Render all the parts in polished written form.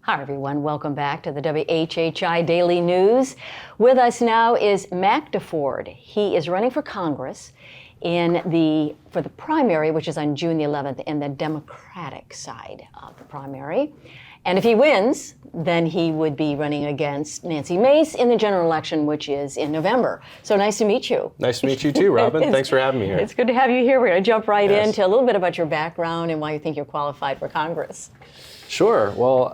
Hi, everyone. Welcome back to the WHHI Daily News. With us now is Mac Deford. He is running for Congress for the primary, which is on June the 11th, in the Democratic side of the primary. And if he wins, then he would be running against Nancy Mace in the general election, which is in November. So nice to meet you. Nice to meet you too, Robyn. Thanks for having me here. It's good to have you here. We're going to jump right into a little bit about your background and why you think you're qualified for Congress. Sure. Well,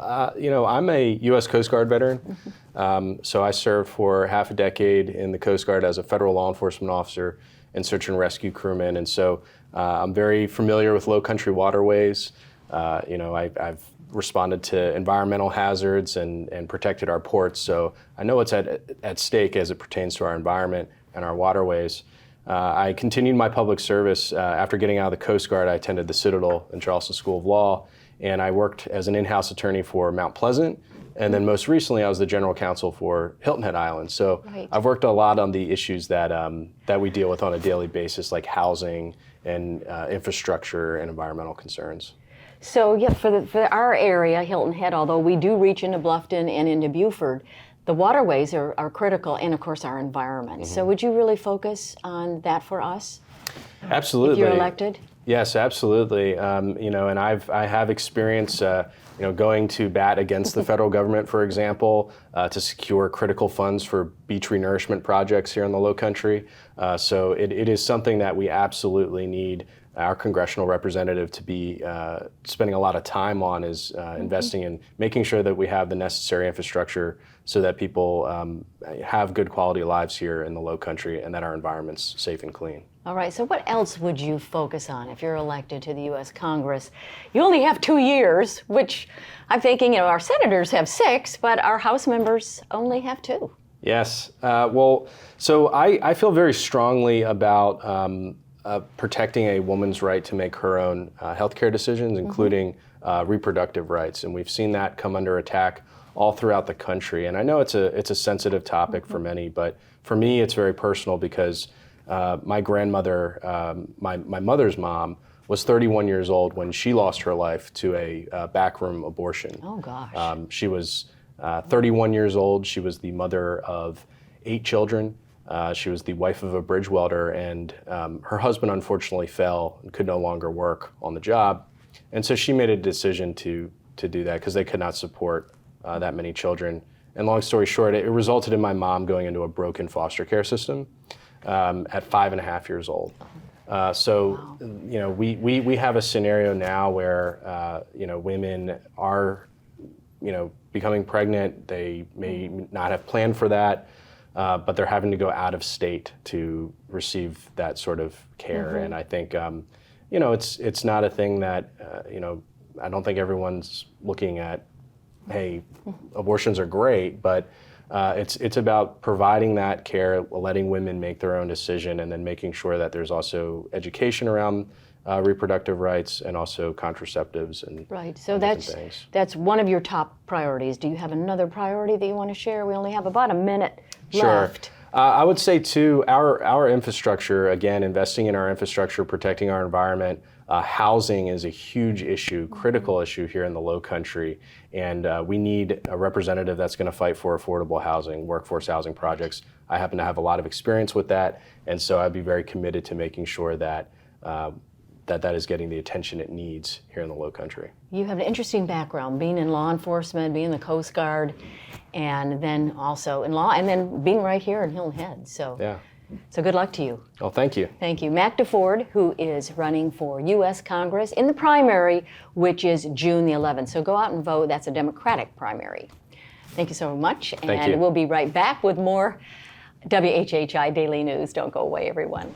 I'm a U.S. Coast Guard veteran. So I served for half a decade in the Coast Guard as a federal law enforcement officer and search and rescue crewman. And so I'm very familiar with Lowcountry waterways. I've responded to environmental hazards and protected our ports. So I know what's at stake as it pertains to our environment and our waterways. I continued my public service. After getting out of the Coast Guard, I attended the Citadel and Charleston School of Law, and I worked as an in-house attorney for Mount Pleasant. And then most recently, I was the general counsel for Hilton Head Island. So I've worked a lot on the issues that we deal with on a daily basis, like housing and infrastructure and environmental concerns. So yeah, for our area, Hilton Head, although we do reach into Bluffton and into Beaufort, the waterways are critical, and of course our environment. So would you really focus on that for us? Absolutely. If you're elected? Yes, absolutely. And I have experience, going to bat against the federal government, for example, to secure critical funds for beach renourishment projects here in the Lowcountry. So it is something that we absolutely need our congressional representative to be spending a lot of time on, is investing in making sure that we have the necessary infrastructure so that people have good quality lives here in the Lowcountry and that our environment's safe and clean. All right, so what else would you focus on if you're elected to the U.S. Congress? You only have 2 years, which I'm thinking, our senators have 6, but our House members only have 2. Yes, so I feel very strongly about protecting a woman's right to make her own healthcare decisions, including reproductive rights. And we've seen that come under attack all throughout the country. And I know it's a sensitive topic for many, but for me, it's very personal because my grandmother, my mother's mom, was 31 years old when she lost her life to a backroom abortion. Oh, gosh. She was 31 years old. She was the mother of 8 children. She was the wife of a bridge welder, and her husband unfortunately fell and could no longer work on the job. And so she made a decision to do that because they could not support that many children. And long story short, it resulted in my mom going into a broken foster care system at 5.5 years old. We have a scenario now where women are becoming pregnant. They may not have planned for that. But they're having to go out of state to receive that sort of care. And I think, it's not a thing that, I don't think everyone's looking at, hey, abortions are great, but it's about providing that care, letting women make their own decision, and then making sure that there's also education around reproductive rights and also contraceptives and right. So that's one of your top priorities. Do you have another priority that you want to share? We only have about a minute left. I would say too, our infrastructure, again, investing in our infrastructure, protecting our environment, housing is a huge issue, critical issue here in the Lowcountry, and we need a representative that's going to fight for affordable housing, workforce housing projects. I happen to have a lot of experience with that, and so I'd be very committed to making sure that that is getting the attention it needs here in the Lowcountry. You have an interesting background, being in law enforcement, being in the Coast Guard, and then also in law, and then being right here in Hilton Head. So good luck to you. Oh, thank you. Thank you. Mac Deford, who is running for U.S. Congress in the primary, which is June the 11th. So go out and vote. That's a Democratic primary. Thank you so much. Thank you. We'll be right back with more WHHI Daily News. Don't go away, everyone.